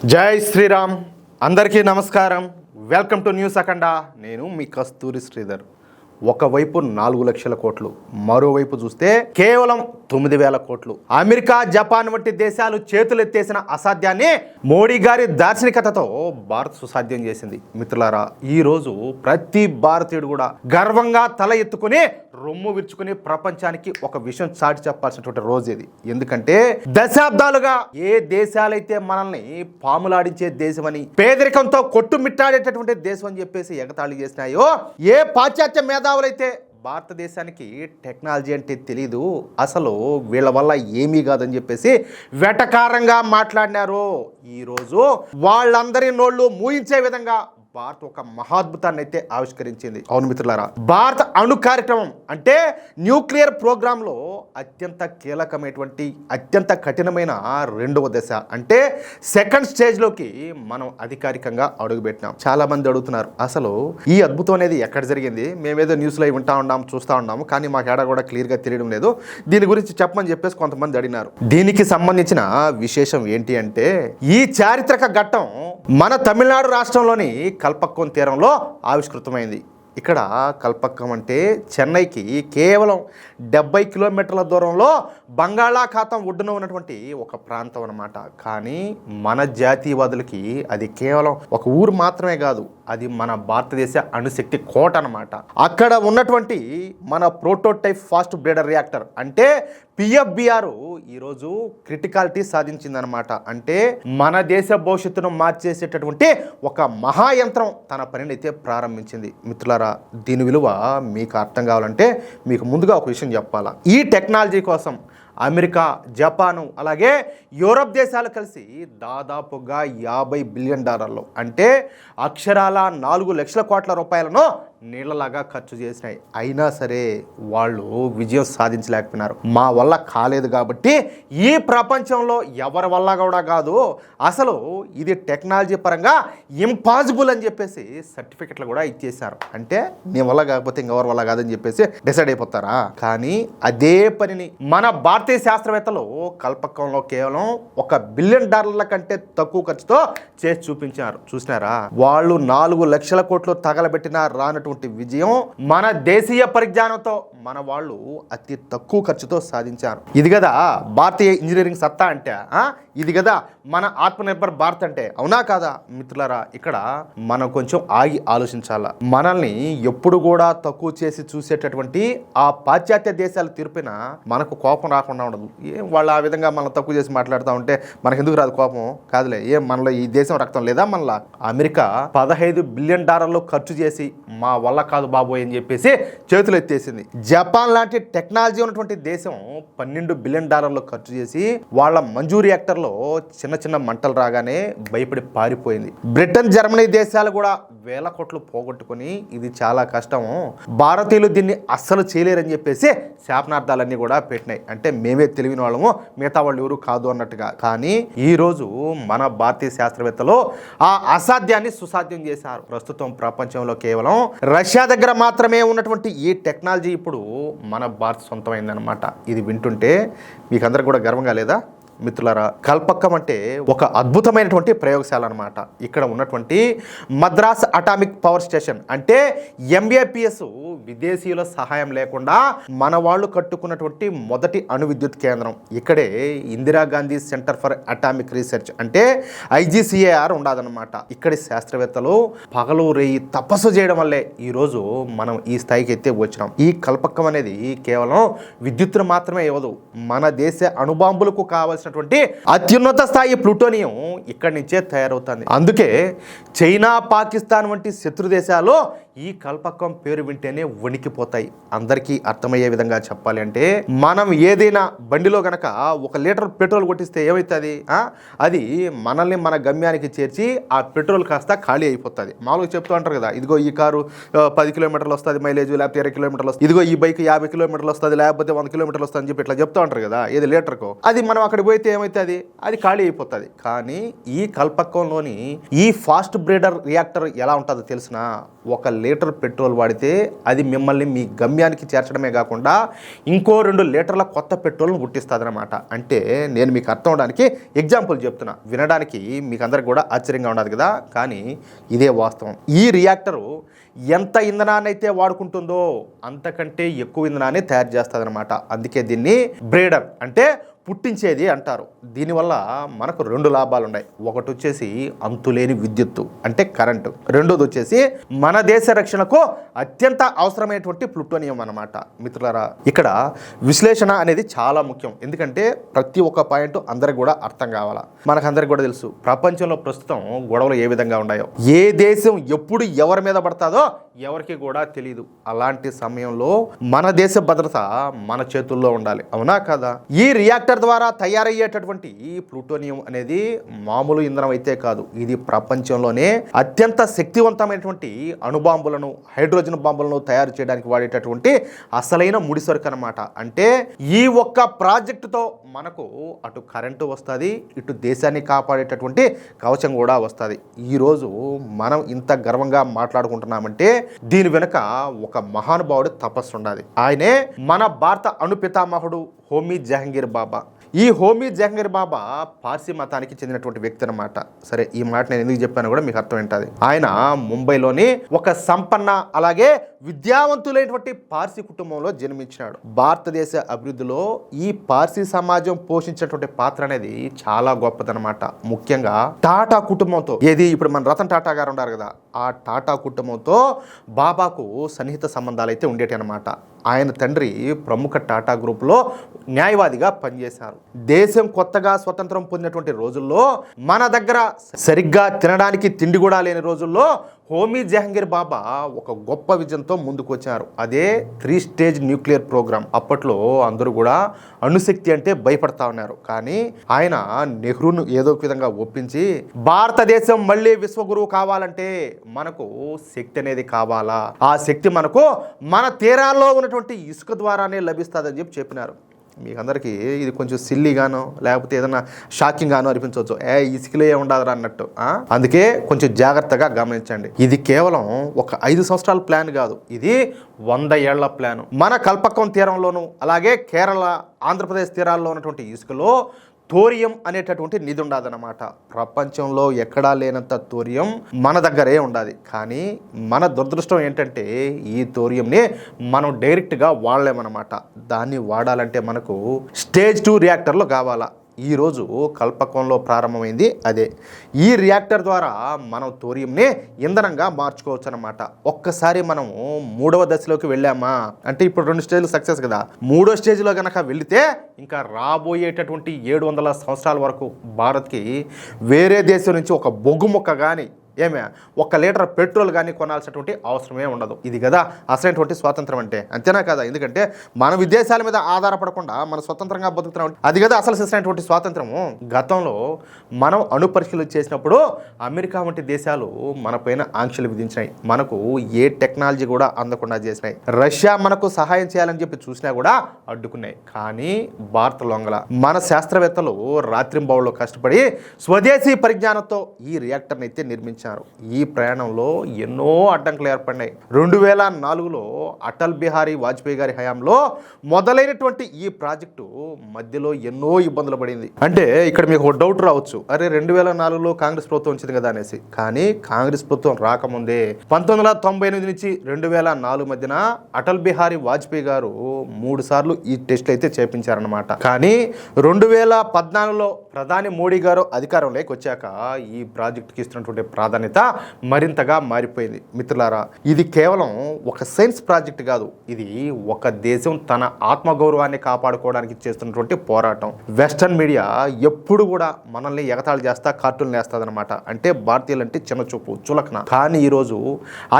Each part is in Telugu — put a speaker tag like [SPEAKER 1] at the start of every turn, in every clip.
[SPEAKER 1] జై శ్రీరామ్. అందరికీ నమస్కారం. వెల్కమ్ టు న్యూస్ అఖండ. నేను మీ కస్తూరి శ్రీధర్. ఒకవైపు 4 లక్షల కోట్లు, మరోవైపు చూస్తే కేవలం 9,000 కోట్లు. అమెరికా, జపాన్ వంటి దేశాలు చేతులెత్తేసిన అసాధ్యాన్ని మోడీ గారి దార్శనికతతో భారత్ సుసాధ్యం చేసింది. మిత్రులారా, ఈరోజు ప్రతి భారతీయుడు కూడా గర్వంగా తల ఎత్తుకుని రొమ్ము విరుచుకుని ప్రపంచానికి ఒక విషయం చాటి చెప్పాల్సినటువంటి రోజు ఇది. ఎందుకంటే దశాబ్దాలుగా ఏ దేశాలైతే మనల్ని పాములాడించే దేశమని, పేదరికంతో కొట్టుమిట్టాడేటటువంటి దేశం అని చెప్పేసి ఎగతాళి చేసినాయో, ఏ పాశ్చాత్య మేధావులైతే భారతదేశానికి టెక్నాలజీ అంటే తెలీదు, అసలు వీళ్ళ వల్ల ఏమీ కాదని చెప్పేసి వెటకారంగా మాట్లాడినారు, ఈరోజు వాళ్ళందరి నోళ్ళు మూయించే విధంగా భారత్ ఒక మహాద్భుతాన్ని అయితే ఆవిష్కరించింది. అవును మిత్రులారా, భారత అణు కార్యక్రమం అంటే న్యూక్లియర్ ప్రోగ్రాంలో అత్యంత కీలకమైనటువంటి, అత్యంత కఠినమైన 2వ దశ అంటే సెకండ్ స్టేజ్లోకి మనం అధికారికంగా అడుగుపెట్టినాం. చాలా మంది అడుగుతున్నారు, అసలు ఈ అద్భుతం అనేది ఎక్కడ జరిగింది? మేమేదో న్యూస్లో వింటా ఉన్నాం, చూస్తూ ఉన్నాము, కానీ మాకు ఏడా కూడా క్లియర్గా తెలియడం లేదు, దీని గురించి చెప్పమని చెప్పేసి కొంతమంది అడిగినారు. దీనికి సంబంధించిన విశేషం ఏంటి అంటే, ఈ చారిత్రక ఘట్టం మన తమిళనాడు రాష్ట్రంలోని కల్పక్కం తీరంలో ఆవిష్కృతమైంది. ఇక్కడ కల్పక్కం అంటే చెన్నైకి కేవలం 70 కిలోమీటర్ల దూరంలో బంగాళాఖాతం ఒడ్డున ఉన్నటువంటి ఒక ప్రాంతం అన్నమాట. కానీ మన జాతీయవాదులకి అది కేవలం ఒక ఊరు మాత్రమే కాదు, అది మన భారతదేశ అణుశక్తి కోట అన్నమాట. అక్కడ ఉన్నటువంటి మన ప్రోటోటైప్ ఫాస్ట్ బ్రీడర్ రియాక్టర్ అంటే PFBR ఈరోజు క్రిటికాలిటీ సాధించిందనమాట. అంటే మన దేశ భవిష్యత్తును మార్చేసేటటువంటి ఒక మహాయంత్రం తన పనిని అయితే ప్రారంభించింది. మిత్రులారా, దీని విలువ మీకు అర్థం కావాలంటే మీకు ముందుగా ఒక విషయం చెప్పాలా. ఈ టెక్నాలజీ కోసం అమెరికా, జపాను అలాగే యూరప్ దేశాలు కలిసి దాదాపుగా $50 బిలియన్ అంటే అక్షరాల 4 లక్షల కోట్ల రూపాయలను నీళ్లలాగా ఖర్చు చేసినాయి. అయినా సరే వాళ్ళు విజయం సాధించలేకపోయినారు. మా వల్ల కాలేదు కాబట్టి ఈ ప్రపంచంలో ఎవరి వల్ల కూడా కాదు, అసలు ఇది టెక్నాలజీ పరంగా ఇంపాసిబుల్ అని చెప్పేసి సర్టిఫికెట్లు కూడా ఇచ్చేసారు. అంటే నీ వల్ల కాకపోతే ఇంకెవరి వల్ల కాదని చెప్పేసి డిసైడ్ అయిపోతారా? కానీ అదే పనిని మన భారతీయ శాస్త్రవేత్తలు కల్పక్కంలో కేవలం $1 బిలియన్ కంటే తక్కువ ఖర్చుతో చేసి చూపించారు. చూసినారా? వాళ్ళు 4 లక్షల కోట్లు తగలబెట్టిన రానటువంటి విజయం మన దేశీయ పరిజ్ఞానంతో మన వాళ్ళు అతి తక్కువ ఖర్చుతో సాధించారు. ఇది కదా భారతీయ ఇంజనీరింగ్ సత్తా అంటే, ఇది కదా మన ఆత్మనిర్భర్ భారత్ అంటే. అవునా కాదా మిత్రులారా? ఇక్కడ మనం కొంచెం ఆగి ఆలోచించాలా. మనల్ని ఎప్పుడు కూడా తక్కువ చేసి చూసేటటువంటి ఆ పాశ్చాత్య దేశాల తీర్పిన మనకు కోపం రాకుండా ఉండదు. ఏం వాళ్ళు ఆ విధంగా మనం తక్కువ చేసి మాట్లాడుతూ ఉంటే మనకు ఎందుకు రాదు కోపం? కాదులే, ఏం మనలో ఈ దేశం రక్తం లేదా? మనలా అమెరికా $15 బిలియన్ ఖర్చు చేసి మా వల్ల కాదు బాబోయ్ అని చెప్పేసి చేతులు ఎత్తేసింది. జపాన్ లాంటి టెక్నాలజీ ఉన్నటువంటి దేశం $12 బిలియన్ ఖర్చు చేసి వాళ్ళ మంజూ రియాక్టర్లో చిన్న చిన్న మంటలు రాగానే భయపడి పారిపోయింది. బ్రిటన్, జర్మనీ దేశాలు కూడా వేల కోట్లు పోగొట్టుకుని ఇది చాలా కష్టం, భారతీయులు దీన్ని అస్సలు చేయలేరని చెప్పేసి శాపనార్థాలన్నీ కూడా పెట్టినాయి. అంటే మేమే తెలివిన వాళ్ళము, మిగతా వాళ్ళు ఎవరు కాదు అన్నట్టుగా. కానీ ఈరోజు మన భారతీయ శాస్త్రవేత్తలు ఆ అసాధ్యాన్ని సుసాధ్యం చేశారు. ప్రస్తుతం ప్రపంచంలో కేవలం రష్యా దగ్గర మాత్రమే ఉన్నటువంటి ఈ టెక్నాలజీ ఇప్పుడు మన భారత్ సొంతమైందనమాట. ఇది వింటుంటే మీకు అందరికి కూడా గర్వంగా లేదా? మిత్రులారా, కల్పక్కం అంటే ఒక అద్భుతమైనటువంటి ప్రయోగశాల అనమాట. ఇక్కడ ఉన్నటువంటి మద్రాస్ అటామిక్ పవర్ స్టేషన్ అంటే MAPS విదేశీయుల సహాయం లేకుండా మన వాళ్ళు కట్టుకున్నటువంటి మొదటి అణు విద్యుత్ కేంద్రం. ఇక్కడే Indira Gandhi centre for atomic research అంటే IGCAR ఉండదన్నమాట. ఇక్కడి శాస్త్రవేత్తలు పగలు రేయి తపస్సు చేయడం వల్లే ఈరోజు మనం ఈ స్థాయికి అయితే వచ్చినాం. ఈ కల్పక్కం అనేది కేవలం విద్యుత్తును మాత్రమే ఇవ్వదు, మన దేశ అణుబాంబులకు కావాల్సిన అత్యున్నత స్థాయి ప్లూటోనియం ఇక్కడి నుంచే తయారవుతుంది. అందుకే చైనా, పాకిస్తాన్ వంటి శత్రు దేశాలు ఈ కల్పక్కం పేరు వింటేనే వణికిపోతాయి. అందరికీ అర్థమయ్యే విధంగా చెప్పాలి అంటే, మనం ఏదైనా బండిలో గనక 1 లీటర్ పెట్రోల్ కొట్టిస్తే ఏమవుతుంది? అది మనల్ని మన గమ్యానికి చేర్చి ఆ పెట్రోల్ కాస్త ఖాళీ అయిపోతుంది. మామూలుగా చెప్తూ అంటారు కదా, ఇదిగో ఈ కారు 10 కిలోమీటర్లు వస్తుంది మైలేజ్, లేకపోతే 20 కిలోమీటర్లు వస్తుంది, ఇదిగో ఈ బైక్ 50 కిలోమీటర్లు వస్తుంది, లేకపోతే 100 కిలోమీటర్లు వస్తుంది అని చెప్పి ఇట్లా చెప్తూ ఉంటారు కదా, ఏది లీటర్కు. అది మనం అక్కడ పోయితే ఏమవుతుంది? అది ఖాళీ అయిపోతుంది. కానీ ఈ కల్పక్కంలోని ఈ ఫాస్ట్ బ్రీడర్ రియాక్టర్ ఎలా ఉంటుందో తెలిసిన, 1 లీటర్ పెట్రోల్ వాడితే అది మిమ్మల్ని మీ గమ్యానికి చేర్చడమే కాకుండా ఇంకో 2 లీటర్ల కొత్త పెట్రోల్ను పుట్టిస్తుంది అనమాట. అంటే నేను మీకు అర్థం అవడానికి ఎగ్జాంపుల్ చెప్తున్నా, వినడానికి మీకు అందరికి కూడా ఆశ్చర్యంగా ఉండదు కదా, కానీ ఇదే వాస్తవం. ఈ రియాక్టరు ఎంత ఇంధనాన్ని అయితే వాడుకుంటుందో అంతకంటే ఎక్కువ ఇంధనాన్ని తయారు చేస్తుంది అనమాట. అందుకే దీన్ని బ్రేడర్ అంటే పుట్టించేది అంటారు. దీనివల్ల మనకు 2 లాభాలు ఉన్నాయి. ఒకటి వచ్చేసి అంతులేని విద్యుత్తు అంటే కరెంటు, రెండోది వచ్చేసి మన దేశ రక్షణకు అత్యంత అవసరమైనటువంటి ప్లూటోనియం అన్నమాట. మిత్రులారా, ఇక్కడ విశ్లేషణ అనేది చాలా ముఖ్యం. ఎందుకంటే ప్రతి ఒక్క పాయింట్ అందరికి కూడా అర్థం కావాలా. మనకందరికి కూడా తెలుసు ప్రపంచంలో ప్రస్తుతం గొడవలు ఏ విధంగా ఉన్నాయో, ఏ దేశం ఎప్పుడు ఎవరి మీద పడతాదో ఎవరికి కూడా తెలియదు. అలాంటి సమయంలో మన దేశ భద్రత మన చేతుల్లో ఉండాలి, అవునా కదా? ఈ రియాక్టర్ ద్వారా తయారయ్యేటటువంటి ఈ ప్లూటోనియం అనేది మామూలు ఇంధనం అయితే కాదు. ఇది ప్రపంచంలోనే అత్యంత శక్తివంతమైనటువంటి అణుబాంబులను, హైడ్రోజన్ బాంబులను తయారు చేయడానికి వాడేటటువంటి అసలైన ముడిసరుకు అనమాట. అంటే ఈ ఒక్క ప్రాజెక్టుతో మనకు అటు కరెంటు వస్తుంది, ఇటు దేశాన్ని కాపాడేటటువంటి కవచం కూడా వస్తుంది. ఈరోజు మనం ఇంత గర్వంగా మాట్లాడుకుంటున్నామంటే దీని వెనుక ఒక మహానుభావుడు తపస్సు ఉండాలి. ఆయనే మన భారత అణు పితామహుడు హోమీ జహంగీర్ బాబా. ఈ హోమీ జహంగీర్ బాబా పార్సీ మతానికి చెందినటువంటి వ్యక్తి అనమాట. సరే, ఈ మాట నేను ఎందుకు చెప్పాను కూడా మీకు అర్థం ఏంటది. ఆయన ముంబైలోని ఒక సంపన్న అలాగే విద్యావంతులైనటువంటి పార్సీ కుటుంబంలో జన్మించినాడు. భారతదేశ అభివృద్ధిలో ఈ పార్సీ సమాజం పోషించినటువంటి పాత్ర అనేది చాలా గొప్పదనమాట. ముఖ్యంగా టాటా కుటుంబంతో, ఏది ఇప్పుడు మన రతన్ టాటా గారు ఉన్నారు కదా, ఆ టాటా కుటుంబంతో బాబాకు సన్నిహిత సంబంధాలు అయితే ఉండేటి అనమాట. ఆయన తండ్రి ప్రముఖ టాటా గ్రూప్లో న్యాయవాదిగా పనిచేశారు. దేశం కొత్తగా స్వతంత్రం పొందినటువంటి రోజుల్లో, మన దగ్గర సరిగ్గా తినడానికి తిండి కూడా లేని రోజుల్లో హోమీ జహంగీర్ బాబా ఒక గొప్ప విజన్తో ముందుకు వచ్చారు. అదే 3 స్టేజ్ న్యూక్లియర్ ప్రోగ్రామ్. అప్పట్లో అందరూ కూడా అణుశక్తి అంటే భయపడతా ఉన్నారు. కానీ ఆయన నెహ్రూను ఏదో ఒక విధంగా ఒప్పించి, భారతదేశం మళ్ళీ విశ్వగురువు కావాలంటే మనకు శక్తి అనేది కావాలా, ఆ శక్తి మనకు మన తీరాల్లో ఉన్నటువంటి ఇసుక ద్వారానే లభిస్తుందని చెప్పినారు. మీకు అందరికీ ఇది కొంచెం సిల్లీగానో లేకపోతే ఏదైనా షాకింగ్ గానో అనిపించవచ్చు. ఇసుకలో ఉండదురా అన్నట్టు. అందుకే కొంచెం జాగ్రత్తగా గమనించండి. ఇది కేవలం ఒక 5 సంవత్సరాల ప్లాన్ కాదు, ఇది 100 ఏళ్ల ప్లాను. మన కల్పక్కం తీరంలోను అలాగే కేరళ, ఆంధ్రప్రదేశ్ తీరాల్లో ఉన్నటువంటి ఇసుకలో థోరియం అనేటటువంటి నిధి ఉండదన్నమాట. ప్రపంచంలో ఎక్కడా లేనంత థోరియం మన దగ్గరే ఉండాలి. కానీ మన దురదృష్టం ఏంటంటే ఈ థోరియంని మనం డైరెక్ట్గా వాడలేమన్నమాట. దాన్ని వాడాలంటే మనకు స్టేజ్ 2 రియాక్టర్లు కావాలా. ఈరోజు కల్పకంలో ప్రారంభమైంది అదే. ఈ రియాక్టర్ ద్వారా మనం థోరియంని ఇంధనంగా మార్చుకోవచ్చు అనమాట. ఒక్కసారి మనము 3వ దశలోకి వెళ్ళామా అంటే, ఇప్పుడు 2 స్టేజ్లు సక్సెస్ కదా, 3వ స్టేజ్లో కనుక వెళితే ఇంకా రాబోయేటటువంటి 700 సంవత్సరాల వరకు భారత్కి వేరే దేశం నుంచి ఒక బొగ్గు ముక్క కానీ ఏమే 1 లీటర్ పెట్రోల్ కానీ కొనాల్సినటువంటి అవసరమే ఉండదు. ఇది కదా అసలైనటువంటి స్వాతంత్రం అంటే, అంతేనా కదా? ఎందుకంటే మన విదేశాల మీద ఆధారపడకుండా మన స్వతంత్రంగా బతుకుతున్నాం, అది కదా అసలు చేసినటువంటి స్వాతంత్రము. గతంలో మనం అణు పరీక్షలు చేసినప్పుడు అమెరికా వంటి దేశాలు మనపైన ఆంక్షలు విధించినాయి, మనకు ఏ టెక్నాలజీ కూడా అందకుండా చేసినాయి. రష్యా మనకు సహాయం చేయాలని చెప్పి చూసినా కూడా అడ్డుకున్నాయి. కానీ భారత లొంగల మన శాస్త్రవేత్తలు రాత్రింబవళ్ళు కష్టపడి స్వదేశీ పరిజ్ఞానంతో ఈ రియాక్టర్ని అయితే నిర్మించారు. ఈ ప్రయాణంలో ఎన్నో అడ్డంకులు ఏర్పడినాయి. 2004లో అటల్ బిహారీ వాజ్పేయి గారి హయాంలో మొదలైనటువంటి ఈ ప్రాజెక్టు మధ్యలో ఎన్నో ఇబ్బందులు పడింది. అంటే ఇక్కడ మీకు ఒక డౌట్ రావచ్చు, అరే 2004లో కాంగ్రెస్ ప్రభుత్వం వచ్చింది కదా అనేసి. కానీ కాంగ్రెస్ ప్రభుత్వం రాకముందే 1998 నుంచి 2004 మధ్యన అటల్ బిహారీ వాజ్పేయి గారు 3 సార్లు ఈ టెస్ట్లు అయితే చేపించారనమాట. కానీ 2014లో ప్రధాని మోడీ గారు అధికారంలోకి వచ్చాక ఈ ప్రాజెక్టుకి ఇస్తున్నటువంటి ప్రాధాన్యత మరింతగా మారిపోయింది. మిత్రులారా, ఇది కేవలం ఒక సైన్స్ ప్రాజెక్ట్ కాదు, ఇది ఒక దేశం తన ఆత్మగౌరవాన్ని కాపాడుకోవడానికి చేస్తున్నటువంటి పోరాటం. వెస్టర్న్ మీడియా ఎప్పుడు కూడా మనల్ని ఎగతాళి చేస్తా, కార్టూన్లు వేస్తుందన్నమాట. అంటే భారతీయులంటే చిన్న చూపు, చులకన. కానీ ఈరోజు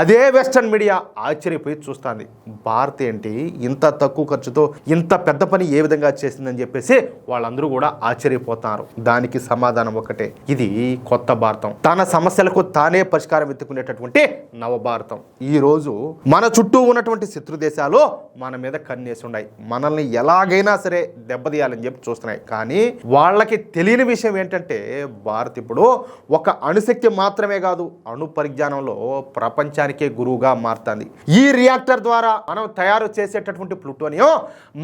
[SPEAKER 1] అదే వెస్టర్న్ మీడియా ఆశ్చర్యపోయి చూస్తుంది, భారత్ ఏంటి ఇంత తక్కువ ఖర్చుతో ఇంత పెద్ద పని ఏ విధంగా చేసిందని చెప్పేసి వాళ్ళందరూ కూడా ఆశ్చర్యపోతున్నారు. దానికి సమాధానం ఒకటే, ఇది కొత్త భారతం, తన సమస్యలకు తానే పరిష్కారం వెతుకునేటటువంటి నవభారతం. ఈ రోజు మన చుట్టూ ఉన్నటువంటి శత్రు దేశాలు మన మీద కన్నేసి ఉన్నాయి, మనల్ని ఎలాగైనా సరే దెబ్బతీయాలని చెప్పి చూస్తున్నాయి. కానీ వాళ్ళకి తెలియని విషయం ఏంటంటే భారత్ ఇప్పుడు ఒక అణుశక్తి మాత్రమే కాదు, అణు పరిజ్ఞానంలో ప్రపంచానికే గురువుగా మారుతుంది. ఈ రియాక్టర్ ద్వారా మనం తయారు చేసేటటువంటి ప్లూటోనియం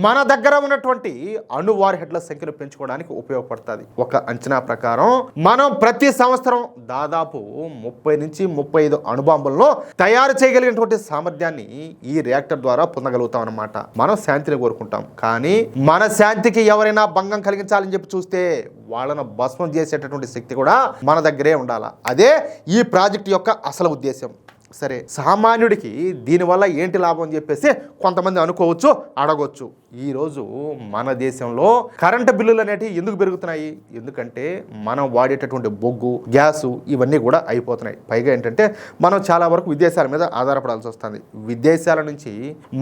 [SPEAKER 1] మన దగ్గర ఉన్నటువంటి అణు వార్ హెడ్ల సంఖ్యను పెంచుకోవడానికి ఉపయోగపడుతుంది. ఒక అంచనా ప్రకారం మనం ప్రతి సంవత్సరం దాదాపు 30 నుంచి 35 అణుబాంబులను తయారు చేయగలిగినటువంటి సామర్థ్యాన్ని ఈ రియాక్టర్ ద్వారా పొందగలుగుతాం అన్నమాట. మనం శాంతిని కోరుకుంటాం, కానీ మన శాంతికి ఎవరైనా భంగం కలిగించాలని చెప్పి చూస్తే వాళ్ళను భస్మం చేసేటటువంటి శక్తి కూడా మన దగ్గరే ఉండాలి. అదే ఈ ప్రాజెక్ట్ యొక్క అసలు ఉద్దేశం. సరే, సామాన్యుడికి దీనివల్ల ఏంటి లాభం అని చెప్పేసి కొంతమంది అనుకోవచ్చు, అడగొచ్చు. ఈరోజు మన దేశంలో కరెంటు బిల్లులు అనేటివి ఎందుకు పెరుగుతున్నాయి? ఎందుకంటే మనం వాడేటటువంటి బొగ్గు, గ్యాసు ఇవన్నీ కూడా అయిపోతున్నాయి. పైగా ఏంటంటే మనం చాలా వరకు విదేశాల మీద ఆధారపడాల్సి వస్తుంది. విదేశాల నుంచి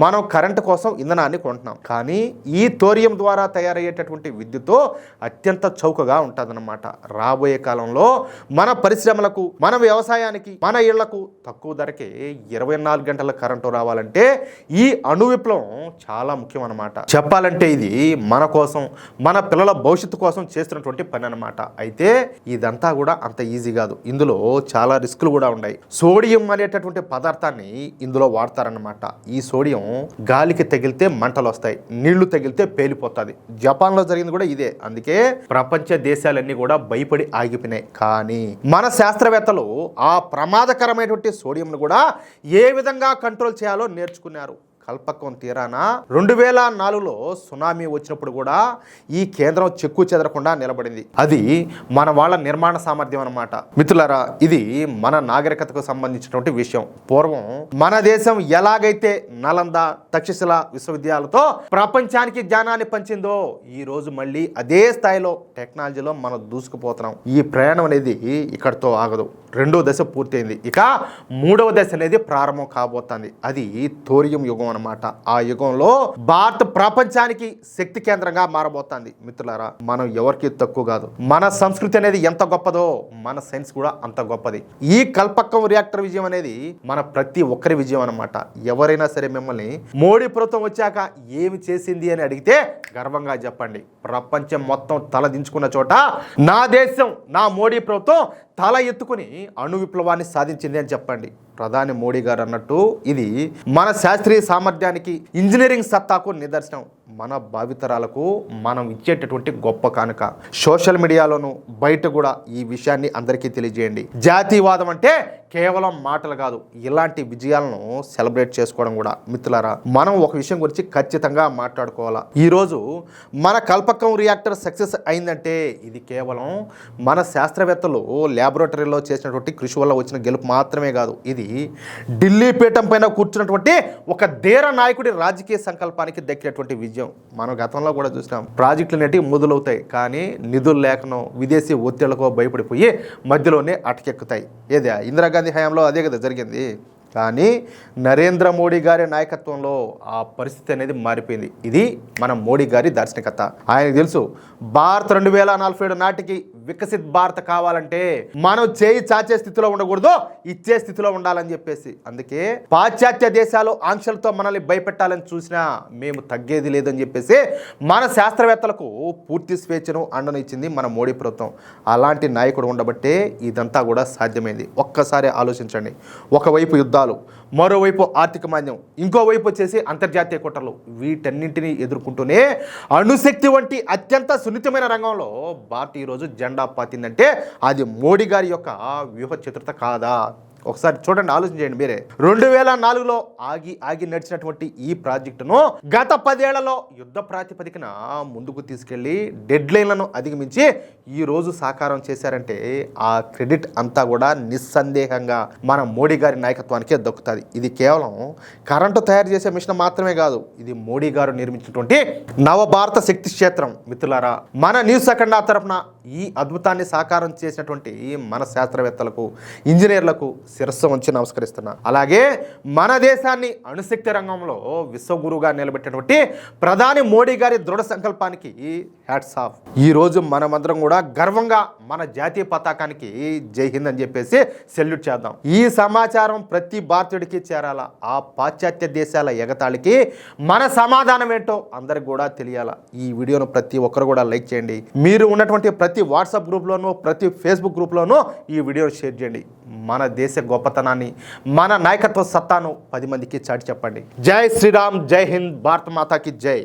[SPEAKER 1] మనం కరెంటు కోసం ఇంధనాన్ని కొంటున్నాం, కానీ ఈ థోరియం ద్వారా తయారయ్యేటటువంటి విద్యుత్తో అత్యంత చౌకగా ఉంటుందన్నమాట. రాబోయే కాలంలో మన పరిశ్రమలకు, మన వ్యవసాయానికి, మన ఇళ్లకు తక్కువ ధరకే 24 గంటల కరెంటు రావాలంటే ఈ అణు విప్లవం చాలా ముఖ్యం అన్నమాట. చెప్పాలంటే ఇది మన కోసం, మన పిల్లల భవిష్యత్తు కోసం చేస్తున్నటువంటి పని అన్నమాట. అయితే ఇదంతా కూడా అంత ఈజీ కాదు, ఇందులో చాలా రిస్కులు కూడా ఉన్నాయి. సోడియం అనేటటువంటి పదార్థాన్ని ఇందులో వాడతారన్నమాట. ఈ సోడియం గాలికి తగిలితే మంటలు వస్తాయి, నీళ్లు తగిలితే పేలిపోతుంది. జపాన్లో జరిగింది కూడా ఇదే. అందుకే ప్రపంచ దేశాలన్నీ కూడా భయపడి ఆగిపోయినాయి. కానీ మన శాస్త్రవేత్తలు ఆ ప్రమాదకరమైనటువంటి సోడియంను కూడా ఏ విధంగా కంట్రోల్ చేయాలో నేర్చుకున్నారు. కల్పకం తీరాన 2004లో సునామీ వచ్చినప్పుడు కూడా ఈ కేంద్రం చెక్కు చెదరకుండా నిలబడింది. అది మన వాళ్ళ నిర్మాణ సామర్థ్యం అన్నమాట. మిత్రులారా, ఇది మన నాగరికతకు సంబంధించినటువంటి విషయం. పూర్వం మన దేశం ఎలాగైతే నలంద, తక్షశిల విశ్వవిద్యాలయాలతో ప్రపంచానికి జ్ఞానాన్ని పంచిందో, ఈ రోజు మళ్ళీ అదే స్థాయిలో టెక్నాలజీలో మనం దూసుకుపోతున్నాం. ఈ ప్రయాణం అనేది ఇక్కడితో ఆగదు. 2వ దశ పూర్తయింది, ఇక 3వ దశ అనేది ప్రారంభం కాబోతుంది. అది థోరియం యుగం అన్నమాట. ఆ యుగంలో భారత్ ప్రపంచానికి శక్తి కేంద్రంగా మారబోతుంది. మిత్రులారా, మనం ఎవరికి తక్కువ కాదు. మన సంస్కృతి అనేది ఎంత గొప్పదో మన సైన్స్ కూడా అంత గొప్పది. ఈ కల్పకం రియాక్టర్ విజయం అనేది మన ప్రతి ఒక్కరి విజయం అన్నమాట. ఎవరైనా సరే మిమ్మల్ని మోడీ ప్రభుత్వం వచ్చాక ఏమి చేసింది అని అడిగితే గర్వంగా చెప్పండి. ప్రపంచం మొత్తం తల దించుకున్న చోట నా దేశం, నా మోడీ ప్రభుత్వం తల ఎత్తుకుని అణు విప్లవాన్ని సాధించింది అని చెప్పండి. ప్రధాని మోడీ గారు అన్నట్టు ఇది మన శాస్త్రీయ సామర్థ్యానికి, ఇంజనీరింగ్ సత్తాకు నిదర్శనం. మన భావితరాలకు మనం ఇచ్చేటటువంటి గొప్ప కానుక. సోషల్ మీడియాలోను బయట కూడా ఈ విషయాన్ని అందరికీ తెలియజేయండి. జాతీయవాదం అంటే కేవలం మాటలు కాదు, ఇలాంటి విజయాలను సెలబ్రేట్ చేసుకోవడం కూడా. మిత్రులారా, మనం ఒక విషయం గురించి ఖచ్చితంగా మాట్లాడుకోవాలా. ఈరోజు మన కల్పకం రియాక్టర్ సక్సెస్ అయిందంటే ఇది కేవలం మన శాస్త్రవేత్తలు ల్యాబొరేటరీలో చేసినటువంటి కృషి వల్ల వచ్చిన గెలుపు మాత్రమే కాదు, ఇది ఢిల్లీ పీఠం పైన కూర్చున్నటువంటి ఒక ధీర నాయకుడి రాజకీయ సంకల్పానికి దక్కినటువంటి విజయం. మనం గతంలో కూడా చూసినాం, ప్రాజెక్టులు అనేటివి మొదలవుతాయి, కానీ నిధులు లేకనో విదేశీ ఒత్తిళ్లకో భయపడిపోయి మధ్యలోనే అటకెక్కుతాయి. ఏదే ఇందిరాగాంధీ హయాంలో అదే కదా జరిగింది. కానీ నరేంద్ర మోడీ గారి నాయకత్వంలో ఆ పరిస్థితి అనేది మారిపోయింది. ఇది మన మోడీ గారి దార్శనికత. ఆయనకు తెలుసు, భారత్ 2047 నాటికి వికసిత్ భారత్ కావాలంటే మనం చేయి చాచే స్థితిలో ఉండకూడదు, ఇచ్చే స్థితిలో ఉండాలని చెప్పేసి. అందుకే పాశ్చాత్య దేశాలు ఆంక్షలతో మనల్ని భయపెట్టాలని చూసినా మేము తగ్గేది లేదని చెప్పేసి మన శాస్త్రవేత్తలకు పూర్తి స్వేచ్ఛను అండను ఇచ్చింది మన మోడీ ప్రభుత్వం. అలాంటి నాయకుడు ఉండబట్టే ఇదంతా కూడా సాధ్యమైంది. ఒక్కసారి ఆలోచించండి. ఒకవైపు యుద్ధాలు, మరోవైపు ఆర్థిక మాంద్యం, ఇంకోవైపు వచ్చేసి అంతర్జాతీయ కుట్రలు. వీటన్నింటినీ ఎదుర్కొంటూనే అణుశక్తి వంటి అత్యంత సున్నితమైన రంగంలో భారత్ ఈరోజు జెండా పాతిందంటే అది మోడీ గారి యొక్క వ్యూహ చతురత కాదా? ఒకసారి చూడండి, ఆలోచించండి మీరే. 2004లో ఆగి నడిచినటువంటి ఈ ప్రాజెక్టును గత 10 ఏళ్లలో యుద్ధ ప్రాతిపదికన ముందుకు తీసుకెళ్లి డెడ్ లైన్లను అధిగమించి ఈ రోజు సాకారం చేశారంటే ఆ క్రెడిట్ అంతా కూడా నిస్సందేహంగా మన మోడీ గారి నాయకత్వానికే దక్కుతుంది. ఇది కేవలం కరెంటు తయారు చేసే మిషన్ మాత్రమే కాదు, ఇది మోడీ గారు నిర్మించినటువంటి నవభారత శక్తి క్షేత్రం. మిత్రులారా, మన న్యూస్ అఖండ తరపున ఈ అద్భుతాన్ని సాకారం చేసినటువంటి మన శాస్త్రవేత్తలకు, ఇంజనీర్లకు, శిరస్సు వంచి నమస్కరిస్తున్నా. అలాగే మన దేశాన్ని అణుశక్తి రంగంలో విశ్వగురువుగా నిలబెట్టినటువంటి ప్రధాని మోడీ గారి దృఢ సంకల్పానికి హ్యాట్స్ ఆఫ్. ఈరోజు మనమందరం కూడా గర్వంగా మన జాతీయ పతాకానికి జై హింద్ అని చెప్పేసి సెల్యూట్ చేద్దాం. ఈ సమాచారం ప్రతి భారతీయుడికి చేరాలా. ఆ పాశ్చాత్య దేశాల ఎగతాళికి మన సమాధానం ఏంటో అందరికి కూడా తెలియాలా. ఈ వీడియోను ప్రతి ఒక్కరు కూడా లైక్ చేయండి. మీరు ఉన్నటువంటి ప్రతి వాట్సాప్ గ్రూప్లోనూ ప్రతి ఫేస్బుక్ గ్రూప్లోనూ ఈ వీడియోను షేర్ చేయండి. మన దేశ గొప్పతనాన్ని, మన నాయకత్వ సత్తాను 10 మందికి చాటి చెప్పండి. జై శ్రీరామ్, జై హింద్, భారత మాతాకి జై.